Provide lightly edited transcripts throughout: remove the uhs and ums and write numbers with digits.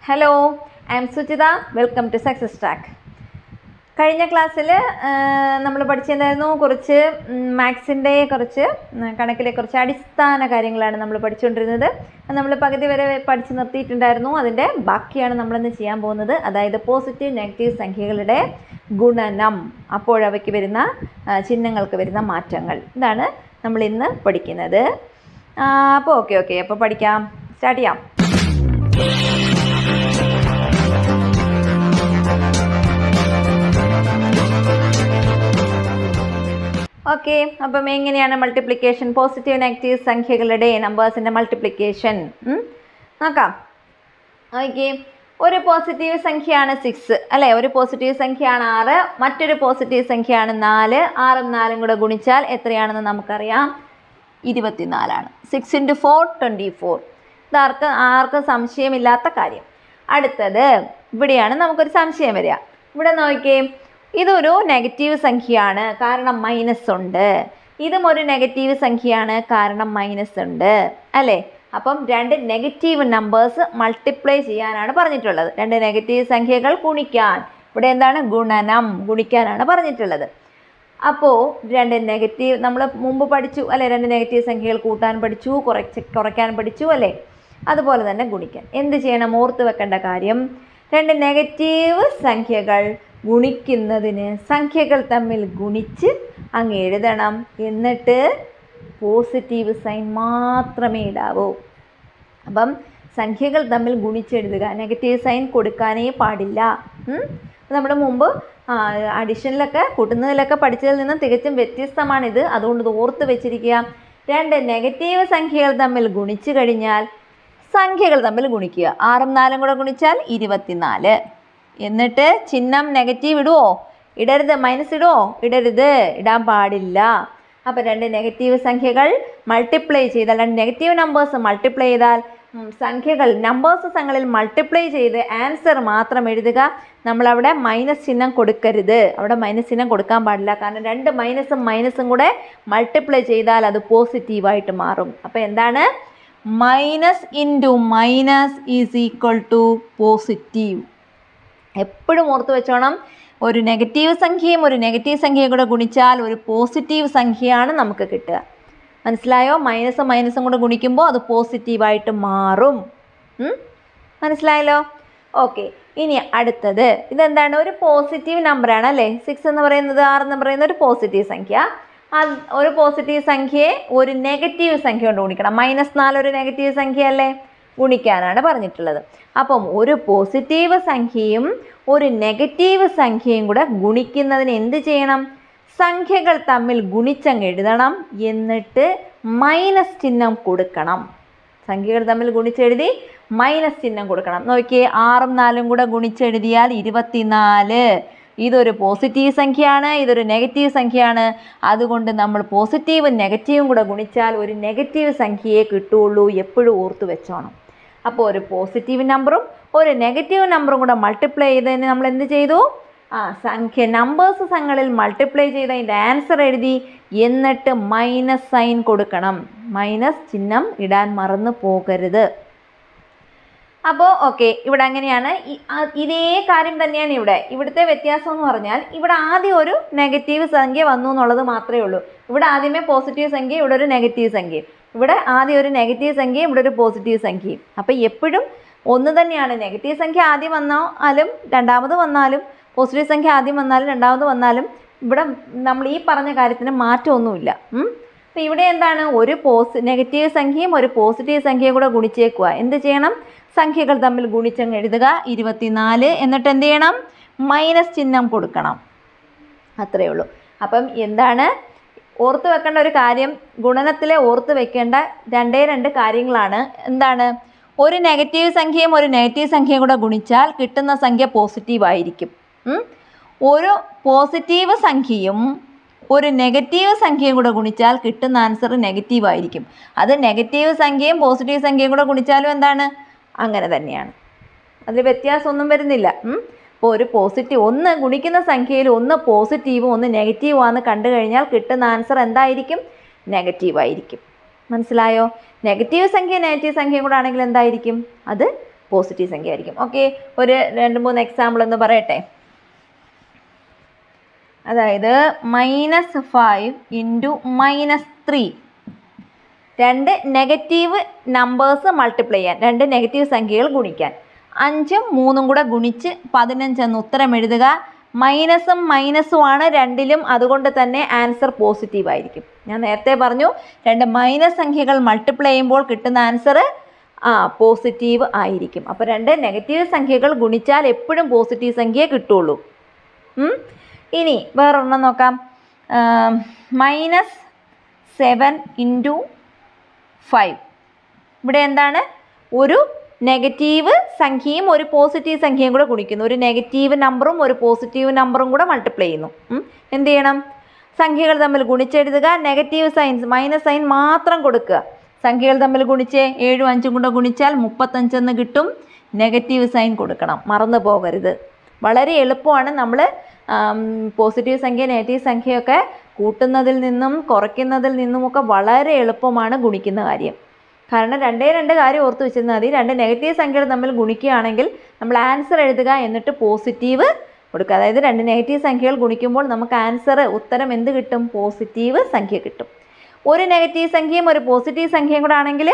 Hello, I'm Suchitha. Welcome to success track. കഴിഞ്ഞ ക്ലാസ്സിൽ നമ്മൾ പഠിച്ചിരുന്നു കുറച്ച് മാത്സിൻ്റെ കണക്കിലെ കുറച്ച് അടിസ്ഥാന കാര്യങ്ങളാണ് നമ്മൾ പഠിച്ചുകൊണ്ടിരുന്നത്. നമ്മൾ പകുതി വരെ പഠിച്ച് നിർത്തിയിട്ടുണ്ടായിരുന്നു. അതിൻ്റെ ബാക്കിയാണ് നമ്മളിന്ന് ചെയ്യാൻ പോകുന്നത്. അതായത് പോസിറ്റീവ് നെഗറ്റീവ് സംഖ്യകളുടെ ഗുണനം, അപ്പോഴവയ്ക്ക് വരുന്ന ചിഹ്നങ്ങൾക്ക് വരുന്ന മാറ്റങ്ങൾ, ഇതാണ് നമ്മളിന്ന് പഠിക്കുന്നത്. അപ്പോൾ ഓക്കെ അപ്പോൾ പഠിക്കാം, സ്റ്റാർട്ട് ചെയ്യാം. ഓക്കെ, അപ്പം എങ്ങനെയാണ് മൾട്ടിപ്ലിക്കേഷൻ, പോസിറ്റീവ് നെഗറ്റീവ് സംഖ്യകളുടെ നമ്പേഴ്സിൻ്റെ മൾട്ടിപ്ലിക്കേഷൻ നോക്കാം. ഓക്കെ, ഒരു പോസിറ്റീവ് സംഖ്യയാണ് 6 അല്ലേ, ഒരു പോസിറ്റീവ് സംഖ്യയാണ് 6, മറ്റൊരു പോസിറ്റീവ് സംഖ്യയാണ് 4. 6ഉം 4ഉം കൂടെ ഗുണിച്ചാൽ എത്രയാണെന്ന് നമുക്കറിയാം, 24 6 × 4 24. ആർക്കും സംശയമില്ലാത്ത കാര്യം. അടുത്തത് ഇവിടെയാണ് നമുക്കൊരു സംശയം വരിക. ഇവിടെ നോക്കിയേ, ഇതൊരു നെഗറ്റീവ് സംഖ്യയാണ്, കാരണം മൈനസ് ഉണ്ട്. ഇതും ഒരു നെഗറ്റീവ് സംഖ്യയാണ്, കാരണം മൈനസ് ഉണ്ട് അല്ലേ. അപ്പം രണ്ട് നെഗറ്റീവ് നമ്പേഴ്സ് മൾട്ടിപ്ലൈ ചെയ്യാനാണ് പറഞ്ഞിട്ടുള്ളത്. രണ്ട് നെഗറ്റീവ് സംഖ്യകൾ ഗുണിക്കാൻ, ഇവിടെ എന്താണ് ഗുണനം, ഗുണിക്കാനാണ് പറഞ്ഞിട്ടുള്ളത്. അപ്പോൾ രണ്ട് നെഗറ്റീവ് നമ്മൾ മുമ്പ് പഠിച്ചു അല്ലേ, രണ്ട് നെഗറ്റീവ് സംഖ്യകൾ കൂട്ടാൻ പഠിച്ചു, കുറയ്ക്കാൻ പഠിച്ചു അല്ലേ. അതുപോലെ തന്നെ ഗുണിക്കാൻ എന്ത് ചെയ്യണം, ഓർത്ത് വെക്കേണ്ട കാര്യം, രണ്ട് നെഗറ്റീവ് സംഖ്യകൾ ഗുണിക്കുന്നതിന് സംഖ്യകൾ തമ്മിൽ ഗുണിച്ച് അങ്ങ് എഴുതണം. എന്നിട്ട് പോസിറ്റീവ് സൈൻ മാത്രമേ ഇടാവൂ. അപ്പം സംഖ്യകൾ തമ്മിൽ ഗുണിച്ചെഴുതുക, നെഗറ്റീവ് സൈൻ കൊടുക്കാനേ പാടില്ല. നമ്മൾ മുമ്പ് അഡിഷനിലൊക്കെ കൂട്ടുന്നതിലൊക്കെ പഠിച്ചതിൽ നിന്നും തികച്ചും വ്യത്യസ്തമാണിത്. അതുകൊണ്ട് ഇത് ഓർത്ത് വെച്ചിരിക്കുക. രണ്ട് നെഗറ്റീവ് സംഖ്യകൾ തമ്മിൽ ഗുണിച്ചു കഴിഞ്ഞാൽ സംഖ്യകൾ തമ്മിൽ ഗുണിക്കുക. 6ഉം 4ഉം കൂടെ ഗുണിച്ചാൽ 24. എന്നിട്ട് ചിഹ്നം നെഗറ്റീവ് ഇടുവോ, ഇടരുത്. മൈനസ് ഇടുവോ, ഇടരുത്, ഇടാൻ പാടില്ല. അപ്പോൾ രണ്ട് നെഗറ്റീവ് സംഖ്യകൾ മൾട്ടിപ്ലൈ ചെയ്താൽ, രണ്ട് നെഗറ്റീവ് നമ്പേഴ്സ് മൾട്ടിപ്ലൈ ചെയ്താൽ സംഖ്യകൾ നമ്പേഴ്സ് സംഖ്യകളിൽ മൾട്ടിപ്ലൈ ചെയ്ത് ആൻസർ മാത്രം എഴുതുക. നമ്മളവിടെ മൈനസ് ചിഹ്നം കൊടുക്കരുത്, അവിടെ മൈനസ് ചിഹ്നം കൊടുക്കാൻ പാടില്ല. കാരണം രണ്ട് മൈനസും കൂടെ മൾട്ടിപ്ലൈ ചെയ്താൽ അത് പോസിറ്റീവായിട്ട് മാറും. അപ്പോൾ എന്താണ്, minus into minus is equal to positive. എപ്പോഴും ഓർത്ത് വെച്ചോണം, ഒരു നെഗറ്റീവ് സംഖ്യയും ഒരു നെഗറ്റീവ് സംഖ്യയും കൂടെ ഗുണിച്ചാൽ ഒരു പോസിറ്റീവ് സംഖ്യയാണ് നമുക്ക് കിട്ടുക. മനസ്സിലായോ? മൈനസും കൂടെ ഗുണിക്കുമ്പോൾ അത് പോസിറ്റീവായിട്ട് മാറും. മനസ്സിലായല്ലോ? ഓക്കെ, ഇനി അടുത്തത് ഇതെന്താണ്, ഒരു പോസിറ്റീവ് നമ്പറാണ് അല്ലേ. 6 എന്ന് പറയുന്നത്, 6 എന്ന് പറയുന്നത് ഒരു പോസിറ്റീവ് സംഖ്യ. ഒരു പോസിറ്റീവ് സംഖ്യയെ ഒരു നെഗറ്റീവ് സംഖ്യ കൊണ്ട് ഗുണിക്കണം. -4 ഒരു നെഗറ്റീവ് സംഖ്യ അല്ലേ, ഗുണിക്കാനാണ് പറഞ്ഞിട്ടുള്ളത്. അപ്പം ഒരു പോസിറ്റീവ് സംഖ്യയും ഒരു നെഗറ്റീവ് സംഖ്യയും കൂടെ ഗുണിക്കുന്നതിന് എന്ത് ചെയ്യണം, സംഖ്യകൾ തമ്മിൽ ഗുണിച്ചങ്ങ് എഴുതണം. എന്നിട്ട് മൈനസ് ചിഹ്നം കൊടുക്കണം. സംഖ്യകൾ തമ്മിൽ ഗുണിച്ചെഴുതി മൈനസ് ചിഹ്നം കൊടുക്കണം. നോക്കിയേ, 6ഉം 4ഉം കൂടെ ഗുണിച്ചെഴുതിയാൽ 24. ഇതൊരു പോസിറ്റീവ് സംഖ്യയാണ്, ഇതൊരു നെഗറ്റീവ് സംഖ്യയാണ്. അതുകൊണ്ട് നമ്മൾ പോസിറ്റീവും നെഗറ്റീവും കൂടെ ഗുണിച്ചാൽ ഒരു നെഗറ്റീവ് സംഖ്യയെ കിട്ടുള്ളൂ. എപ്പോഴും ഓർത്ത് വെച്ചോണം. അപ്പോൾ ഒരു പോസിറ്റീവ് നമ്പറും ഒരു നെഗറ്റീവ് നമ്പറും കൂടെ മൾട്ടിപ്ലൈ ചെയ്തതിന് നമ്മൾ എന്ത് ചെയ്തു, നമ്പേഴ്സ് സംഖ്യകളിൽ മൾട്ടിപ്ലൈ ചെയ്ത് അതിൻ്റെ ആൻസർ എഴുതി. എന്നിട്ട് മൈനസ് സൈൻ കൊടുക്കണം. മൈനസ് ചിഹ്നം ഇടാൻ മറന്നു പോകരുത്. അപ്പോൾ ഓക്കെ, ഇവിടെ അങ്ങനെയാണ്. ഇതേ കാര്യം തന്നെയാണ് ഇവിടുത്തെ വ്യത്യാസം എന്ന് പറഞ്ഞാൽ, ഇവിടെ ആദ്യം ഒരു നെഗറ്റീവ് സംഖ്യ വന്നു എന്നുള്ളത് മാത്രമേ ഉള്ളൂ. ഇവിടെ ആദ്യമേ പോസിറ്റീവ് സംഖ്യ, ഇവിടെ ഒരു നെഗറ്റീവ് സംഖ്യ. ഇവിടെ ആദ്യം ഒരു നെഗറ്റീവ് സംഖ്യയും ഇവിടെ ഒരു പോസിറ്റീവ് സംഖ്യയും. അപ്പോൾ എപ്പോഴും ഒന്ന് തന്നെയാണ്. നെഗറ്റീവ് സംഖ്യ ആദ്യം വന്നാലും രണ്ടാമത് വന്നാലും, പോസിറ്റീവ് സംഖ്യ ആദ്യം വന്നാലും രണ്ടാമത് വന്നാലും ഇവിടെ നമ്മൾ ഈ പറഞ്ഞ കാര്യത്തിന് മാറ്റമൊന്നുമില്ല. അപ്പോൾ ഇവിടെ എന്താണ്, ഒരു നെഗറ്റീവ് സംഖ്യയും ഒരു പോസിറ്റീവ് സംഖ്യയും കൂടെ ഗുണിച്ചേക്കുക. എന്ത് ചെയ്യണം, സംഖ്യകൾ തമ്മിൽ ഗുണിച്ചങ്ങ് എഴുതുക 24. എന്നിട്ട് എന്ത് ചെയ്യണം, മൈനസ് ചിഹ്നം കൊടുക്കണം. അത്രയേ ഉള്ളൂ. അപ്പം എന്താണ് ഓർത്ത് വെക്കേണ്ട ഒരു കാര്യം, ഗുണനത്തിലെ ഓർത്ത് വെക്കേണ്ട രണ്ട് കാര്യങ്ങളാണ്. എന്താണ്, ഒരു നെഗറ്റീവ് സംഖ്യയും ഒരു നെഗറ്റീവ് സംഖ്യയും കൂടെ ഗുണിച്ചാൽ കിട്ടുന്ന സംഖ്യ പോസിറ്റീവ് ആയിരിക്കും. ഒരു പോസിറ്റീവ് സംഖ്യയും ഒരു നെഗറ്റീവ് സംഖ്യയും കൂടെ ഗുണിച്ചാൽ കിട്ടുന്ന ആൻസർ നെഗറ്റീവ് ആയിരിക്കും. അത് നെഗറ്റീവ് സംഖ്യയും പോസിറ്റീവ് സംഖ്യയും കൂടെ ഗുണിച്ചാലും എന്താണ്, അങ്ങനെ തന്നെയാണ്. അതിൽ വ്യത്യാസമൊന്നും വരുന്നില്ല. അപ്പോൾ ഒരു ഒന്ന് ഗുണിക്കുന്ന സംഖ്യയിൽ ഒന്ന് പോസിറ്റീവും ഒന്ന് നെഗറ്റീവും ആണെന്ന് കണ്ടു കഴിഞ്ഞാൽ കിട്ടുന്ന ആൻസർ എന്തായിരിക്കും, നെഗറ്റീവ് ആയിരിക്കും. മനസ്സിലായോ? നെഗറ്റീവ് സംഖ്യ നെഗറ്റീവ് സംഖ്യയും കൂടെ ആണെങ്കിൽ എന്തായിരിക്കും, അത് പോസിറ്റീവ് സംഖ്യ ആയിരിക്കും. ഓക്കെ, ഒരു 2-3 എക്സാമ്പിൾ എന്ന് പറയട്ടെ. അതായത് -5 × -3, രണ്ട് നെഗറ്റീവ് നമ്പേഴ്സ് മൾട്ടിപ്ലൈ ചെയ്യാൻ, രണ്ട് നെഗറ്റീവ് സംഖ്യകൾ ഗുണിക്കാൻ. 5ഉം 3ഉം കൂടെ ഗുണിച്ച് 15 എന്ന് ഉത്തരം എഴുതുക. മൈനസും മൈനസും ആണ് രണ്ടിലും, അതുകൊണ്ട് തന്നെ ആൻസർ പോസിറ്റീവ് ആയിരിക്കും. ഞാൻ നേരത്തെ പറഞ്ഞു, രണ്ട് മൈനസ് സംഖ്യകൾ മൾട്ടിപ്ലൈ ചെയ്യുമ്പോൾ കിട്ടുന്ന ആൻസർ പോസിറ്റീവ് ആയിരിക്കും. അപ്പോൾ രണ്ട് നെഗറ്റീവ് സംഖ്യകൾ ഗുണിച്ചാൽ എപ്പോഴും പോസിറ്റീവ് സംഖ്യയെ കിട്ടുള്ളൂ. ഇനി വേറൊരെണ്ണം നോക്കാം. -7 × 5. ഇവിടെ എന്താണ്? ഒരു നെഗറ്റീവ് സംഖ്യയും ഒരു പോസിറ്റീവ് സംഖ്യയും കൂടെ ഗുണിക്കുന്നു. ഒരു നെഗറ്റീവ് നമ്പറും ഒരു പോസിറ്റീവ് നമ്പറും കൂടെ മൾട്ടിപ്ലൈ ചെയ്യുന്നു. എന്ത് ചെയ്യണം? സംഖ്യകൾ തമ്മിൽ ഗുണിച്ചെഴുതുക. നെഗറ്റീവ് സൈൻസ് മൈനസ് സൈൻ മാത്രം കൊടുക്കുക. സംഖ്യകൾ തമ്മിൽ ഗുണിച്ച് 7ഉം 5ഉം കൂടെ ഗുണിച്ചാൽ 35 എന്ന് കിട്ടും. നെഗറ്റീവ് സൈൻ കൊടുക്കണം, മറന്നു പോകരുത്. വളരെ എളുപ്പമാണ്. നമ്മൾ പോസിറ്റീവ് സംഖ്യ നെഗറ്റീവ് സംഖ്യയൊക്കെ കൂട്ടുന്നതിൽ നിന്നും കുറയ്ക്കുന്നതിൽ നിന്നുമൊക്കെ വളരെ എളുപ്പമാണ് ഗുണിക്കുന്ന കാര്യം. കാരണം രണ്ട് കാര്യം ഓർത്ത് വെച്ചിരുന്നാൽ മതി. രണ്ട് നെഗറ്റീവ് സംഖ്യകൾ തമ്മിൽ ഗുണിക്കുകയാണെങ്കിൽ നമ്മൾ ആൻസർ എഴുതുക, എന്നിട്ട് പോസിറ്റീവ് കൊടുക്കുക. അതായത് രണ്ട് നെഗറ്റീവ് സംഖ്യകൾ ഗുണിക്കുമ്പോൾ നമുക്ക് ആൻസർ ഉത്തരം എന്ത് കിട്ടും? പോസിറ്റീവ് സംഖ്യ കിട്ടും. ഒരു നെഗറ്റീവ് സംഖ്യയും ഒരു പോസിറ്റീവ് സംഖ്യയും കൂടെ ആണെങ്കിൽ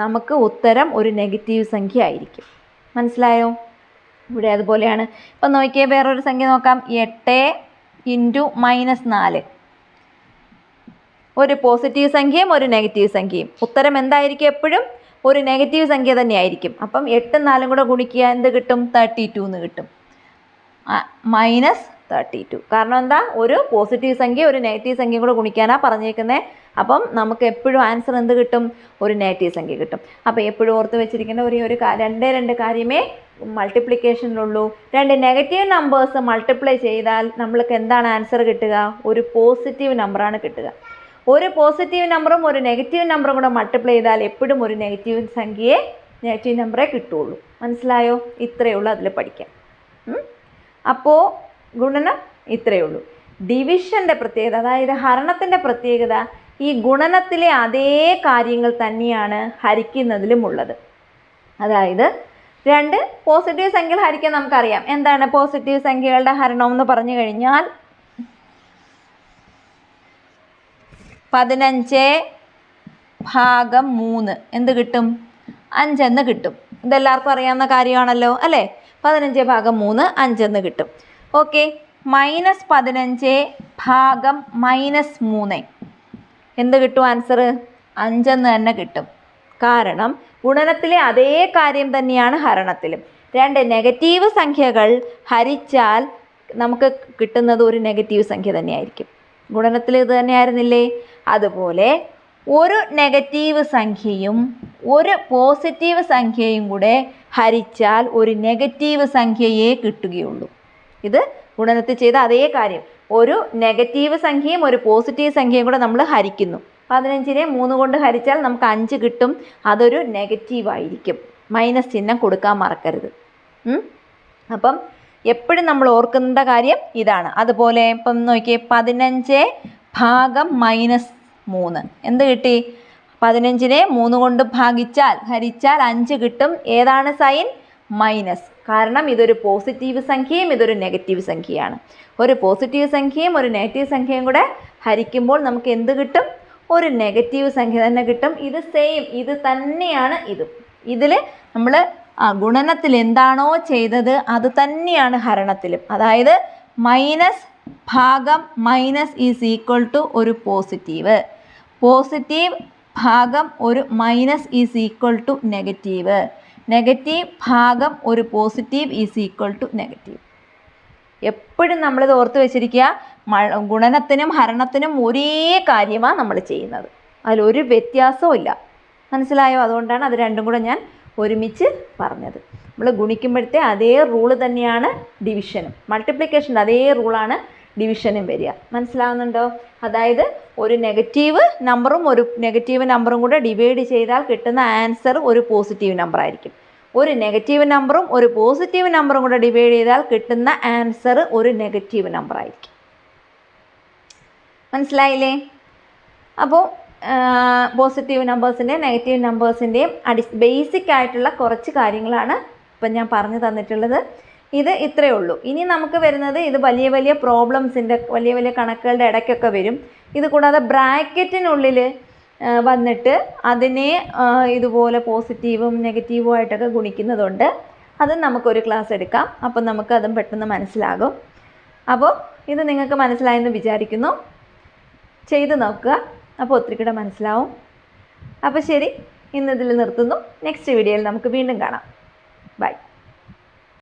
നമുക്ക് ഉത്തരം ഒരു നെഗറ്റീവ് സംഖ്യ ആയിരിക്കും. മനസ്സിലായോ? ഇവിടെ അതുപോലെയാണ്. ഇപ്പം നോക്കിയേ, വേറൊരു സംഖ്യ നോക്കാം. 8 × -4. ഒരു പോസിറ്റീവ് സംഖ്യയും ഒരു നെഗറ്റീവ് സംഖ്യയും. ഉത്തരം എന്തായിരിക്കും? എപ്പോഴും ഒരു നെഗറ്റീവ് സംഖ്യ തന്നെയായിരിക്കും. അപ്പം 8ഉം 4ഉം കൂടെ ഗുണിക്കുക, എന്ത് കിട്ടും? 32 എന്ന് കിട്ടും. -32. കാരണം എന്താ? ഒരു പോസിറ്റീവ് സംഖ്യ ഒരു നെഗറ്റീവ് സംഖ്യ കൂടെ ഗുണിക്കാനാണ് പറഞ്ഞേക്കുന്നത്. അപ്പം നമുക്ക് എപ്പോഴും ആൻസർ എന്ത് കിട്ടും? ഒരു നെഗറ്റീവ് സംഖ്യ കിട്ടും. അപ്പോൾ എപ്പോഴും ഓർത്ത് വെച്ചിരിക്കേണ്ട ഒരു രണ്ട് കാര്യമേ മൾട്ടിപ്ലിക്കേഷനിലുള്ളൂ. രണ്ട് നെഗറ്റീവ് നമ്പേഴ്സ് മൾട്ടിപ്ലൈ ചെയ്താൽ നമ്മൾക്ക് എന്താണ് ആൻസർ കിട്ടുക? ഒരു പോസിറ്റീവ് നമ്പറാണ് കിട്ടുക. ഒരു പോസിറ്റീവ് നമ്പറും ഒരു നെഗറ്റീവ് നമ്പറും കൂടെ മൾട്ടിപ്ലൈ ചെയ്താൽ എപ്പോഴും ഒരു നെഗറ്റീവ് നമ്പറേ കിട്ടുള്ളൂ. മനസ്സിലായോ? ഇത്രയേ ഉള്ളൂ അതിൽ പഠിക്കാം. അപ്പോൾ ഗുണനം ഇത്രയേ ഉള്ളൂ. ഡിവിഷൻ്റെ പ്രത്യേകത, അതായത് ഹരണത്തിൻ്റെ പ്രത്യേകത, ഈ ഗുണനത്തിലെ അതേ കാര്യങ്ങൾ തന്നെയാണ് ഹരിക്കുന്നതിലും ഉള്ളത്. അതായത് രണ്ട് പോസിറ്റീവ് സംഖ്യകൾ ഹരിക്കാൻ നമുക്കറിയാം. എന്താണ് പോസിറ്റീവ് സംഖ്യകളുടെ ഹരണം എന്ന് പറഞ്ഞു കഴിഞ്ഞാൽ 15/3 എന്ത് കിട്ടും? 5 എന്ന് കിട്ടും. ഇതെല്ലാവർക്കും അറിയാവുന്ന കാര്യമാണല്ലോ അല്ലേ? 15/3 5 എന്ന് കിട്ടും. ഓക്കെ, -15/-3 എന്ത് കിട്ടും? ആൻസർ 5 എന്ന് തന്നെ കിട്ടും. കാരണം ഗുണനത്തിലെ അതേ കാര്യം തന്നെയാണ് ഹരണത്തിലും. രണ്ട് നെഗറ്റീവ് സംഖ്യകൾ ഹരിച്ചാൽ നമുക്ക് കിട്ടുന്നത് ഒരു നെഗറ്റീവ് സംഖ്യ തന്നെയായിരിക്കും. ഗുണനത്തിൽ ഇത് തന്നെയായിരുന്നില്ലേ? അതുപോലെ ഒരു നെഗറ്റീവ് സംഖ്യയും ഒരു പോസിറ്റീവ് സംഖ്യയും കൂടെ ഹരിച്ചാൽ ഒരു നെഗറ്റീവ് സംഖ്യയെ കിട്ടുകയുള്ളൂ. ഇത് ഗുണനത്തിൽ ചെയ്ത അതേ കാര്യം. ഒരു നെഗറ്റീവ് സംഖ്യയും ഒരു പോസിറ്റീവ് സംഖ്യയും കൂടെ നമ്മൾ ഹരിക്കുന്നു. 15നെ 3 കൊണ്ട് ഹരിച്ചാൽ നമുക്ക് 5 കിട്ടും. അതൊരു നെഗറ്റീവ് ആയിരിക്കും. മൈനസ് ചിഹ്നം കൊടുക്കാൻ മറക്കരുത്. അപ്പം എപ്പോഴും നമ്മൾ ഓർക്കേണ്ട കാര്യം ഇതാണ്. അതുപോലെ ഇപ്പം നോക്കിയേ, 15/-3 എന്ത് കിട്ടി? 15നെ 3 കൊണ്ട് ഹരിച്ചാൽ 5 കിട്ടും. ഏതാണ് സൈൻ? മൈനസ്. കാരണം ഇതൊരു പോസിറ്റീവ് സംഖ്യയും ഇതൊരു നെഗറ്റീവ് സംഖ്യയാണ്. ഒരു പോസിറ്റീവ് സംഖ്യയും ഒരു നെഗറ്റീവ് സംഖ്യയും കൂടെ ഹരിക്കുമ്പോൾ നമുക്ക് എന്ത് കിട്ടും? ഒരു നെഗറ്റീവ് സംഖ്യ തന്നെ കിട്ടും. ഇത് സെയിം, ഇത് തന്നെയാണ് ഇതും. ഇതിൽ നമ്മൾ ഗുണനത്തിൽ എന്താണോ ചെയ്തത് അത് തന്നെയാണ് ഹരണത്തിലും. അതായത് -/- ഒരു പോസിറ്റീവ്, ഒരു - നെഗറ്റീവ്, നെഗറ്റീവ് ഒരു പോസിറ്റീവ് നെഗറ്റീവ്. എപ്പോഴും നമ്മളിത് ഓർത്ത് വെച്ചിരിക്കുക. ഗുണനത്തിനും ഹരണത്തിനും ഒരേ കാര്യമാണ് നമ്മൾ ചെയ്യുന്നത്. അതിലൊരു വ്യത്യാസവും ഇല്ല. മനസ്സിലായോ? അതുകൊണ്ടാണ് അത് രണ്ടും കൂടെ ഞാൻ ഒരുമിച്ച് പറഞ്ഞത്. നമ്മൾ ഗുണിക്കുമ്പോഴത്തെ അതേ റൂള് തന്നെയാണ് ഡിവിഷനും. മൾട്ടിപ്ലിക്കേഷൻ്റെ അതേ റൂളാണ് ഡിവിഷനും വരിക. മനസ്സിലാവുന്നുണ്ടോ? അതായത് ഒരു നെഗറ്റീവ് നമ്പറും ഒരു നെഗറ്റീവ് നമ്പറും കൂടെ ഡിവൈഡ് ചെയ്താൽ കിട്ടുന്ന ആൻസർ ഒരു പോസിറ്റീവ് നമ്പർ ആയിരിക്കും. ഒരു നെഗറ്റീവ് നമ്പറും ഒരു പോസിറ്റീവ് നമ്പറും കൂടെ ഡിവൈഡ് ചെയ്താൽ കിട്ടുന്ന ആൻസർ ഒരു നെഗറ്റീവ് നമ്പർ ആയിരിക്കും. മനസ്സിലായില്ലേ? അപ്പോൾ പോസിറ്റീവ് നമ്പേഴ്സിൻ്റെയും നെഗറ്റീവ് നമ്പേഴ്സിൻ്റെയും ബേസിക് ആയിട്ടുള്ള കുറച്ച് കാര്യങ്ങളാണ് ഇപ്പം ഞാൻ പറഞ്ഞു തന്നിട്ടുള്ളത് ഇത് ഇത്രയേ ഉള്ളൂ. ഇനി നമുക്ക് വരുന്നത് ഇത് വലിയ വലിയ പ്രോബ്ലംസിൻ്റെ വലിയ വലിയ കണക്കുകളുടെ ഇടയ്ക്കൊക്കെ വരും. ഇത് കൂടാതെ ബ്രാക്കറ്റിനുള്ളിൽ വന്നിട്ട് അതിനെ ഇതുപോലെ പോസിറ്റീവും നെഗറ്റീവും ആയിട്ടൊക്കെ ഗുണിക്കുന്നതുണ്ട്. അതും നമുക്കൊരു ക്ലാസ് എടുക്കാം. അപ്പം നമുക്കതും പെട്ടെന്ന് മനസ്സിലാകും. അപ്പോൾ ഇത് നിങ്ങൾക്ക് മനസ്സിലായെന്ന് വിചാരിക്കുന്നു. ചെയ്ത് നോക്കുക. അപ്പോൾ ഒത്തിരി കൂടെ മനസ്സിലാവും. അപ്പോൾ ശരി, ഇന്നിതിൽ നിർത്തുന്നു. നെക്സ്റ്റ് വീഡിയോയിൽ നമുക്ക് വീണ്ടും കാണാം. ബൈ.